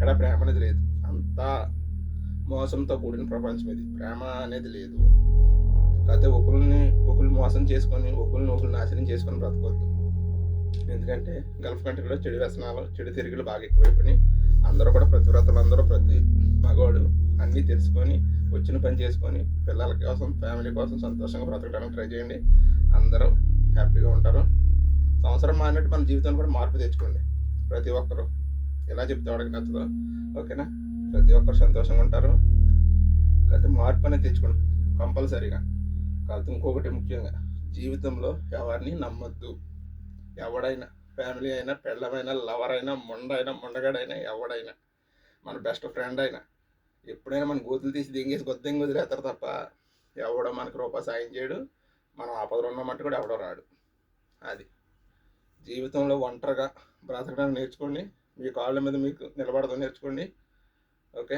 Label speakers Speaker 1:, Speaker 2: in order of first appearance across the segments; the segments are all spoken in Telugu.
Speaker 1: ఎక్కడ ప్రేమ అనేది లేదు. అంతా మోసంతో కూడిన ప్రపంచం ఇది. ప్రేమ అనేది లేదు. కాకపోతే ఒకరు మోసం చేసుకొని ఒకరు నాశనం చేసుకొని బ్రతకొద్దు. ఎందుకంటే గల్ఫ్ కంట్రీలో చెడు వ్యసనాలు, చెడు తిరుగులు బాగా ఎక్కువైపోయినాయి. అందరూ కూడా అందరూ ప్రతి మగవాడు అన్నీ తెలుసుకొని వచ్చిన పని చేసుకొని పిల్లల కోసం, ఫ్యామిలీ కోసం సంతోషంగా బ్రతకడానికి ట్రై చేయండి. అందరూ హ్యాపీగా ఉంటారు. సంవత్సరం మారినట్టు మన జీవితాన్ని కూడా మార్పు తెచ్చుకోండి. ప్రతి ఒక్కరు ఎలా చెప్తే వాడికి నచ్చదు, ఓకేనా? ప్రతి ఒక్కరు సంతోషంగా ఉంటారు. కాకపోతే మార్పు అనేది తెచ్చుకోండి కంపల్సరీగా. కాకపోతే ఇంకొకటి ముఖ్యంగా, జీవితంలో ఎవరిని నమ్మొద్దు. ఎవడైనా, ఫ్యామిలీ అయినా, పెళ్ళమైనా, లవర్ అయినా, ముండగాడైనా, ఎవడైనా, మన బెస్ట్ ఫ్రెండ్ అయినా, ఎప్పుడైనా మన గోతులు తీసి దింగేసి గొద్దెంగి వదిలేస్తారు తప్ప ఎవడో మనకు రూపాయి సాయం చేయడు. మనం ఆపదలు ఉన్నమంటే కూడా ఎవడో రాడు. అది జీవితంలో ఒంటరిగా బ్రతకడానికి నేర్చుకోండి. మీ కాళ్ళ మీద మీకు నిలబడడం నేర్చుకోండి, ఓకే?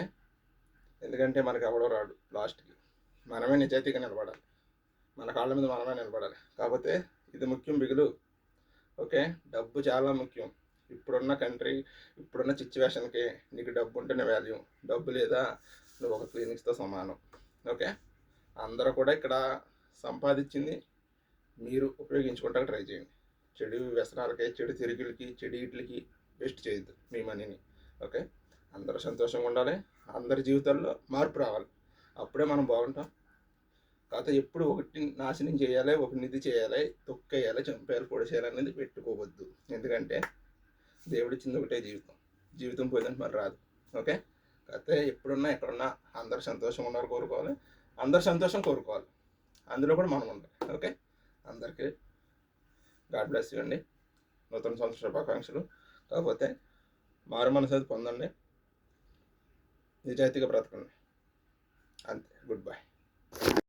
Speaker 1: ఎందుకంటే మనకు ఎవడో రాడు. లాస్ట్కి మనమే నిజాయితీగా నిలబడాలి. మన కాళ్ళ మీద మనమే నిలబడాలి. కాకపోతే ఇది ముఖ్యం బిగులు, ఓకే? డబ్బు చాలా ముఖ్యం. ఇప్పుడున్న కంట్రీ, ఇప్పుడున్న సిచ్యువేషన్కి నీకు డబ్బు ఉంటేనే వాల్యూ. డబ్బు లేదా నువ్వు ఒక క్లినిక్స్తో సమానం, ఓకే? అందరూ కూడా ఇక్కడ సంపాదించింది మీరు ఉపయోగించుకుంటానికి ట్రై చేయండి. చెడు వ్యసనాలకి, చెడు తిరుగులకి, చెడు వీటికి వేస్ట్ చేయొద్దు మీ మనీని, ఓకే? అందరూ సంతోషంగా ఉండాలి. అందరి జీవితాల్లో మార్పు రావాలి. అప్పుడే మనం బాగుంటాం. కాకపోతే ఎప్పుడు ఒకటి నాశనం చేయాలి, ఒకటి నిధి చేయాలి, తొక్కేయాలి, చంపేయాలి, పొడిచేయాలి అనేది పెట్టుకోవద్దు. ఎందుకంటే దేవుడిచ్చింది ఒకటే జీవితం. జీవితం పోయిందంటే మరి రాదు, ఓకే? కాకపోతే ఎప్పుడున్నా ఎక్కడున్నా అందరు సంతోషంగా ఉన్నారు కోరుకోవాలి. అందరు సంతోషం కోరుకోవాలి. అందులో కూడా మనం ఉండాలి, ఓకే? అందరికీ గాడ్ బ్లెస్ యూ అండి. నూతన సంవత్సర శుభాకాంక్షలు. కాకపోతే మారు మనసు పొందండి, నిజాయితీగా బ్రతకండి. అంతే. Good bye.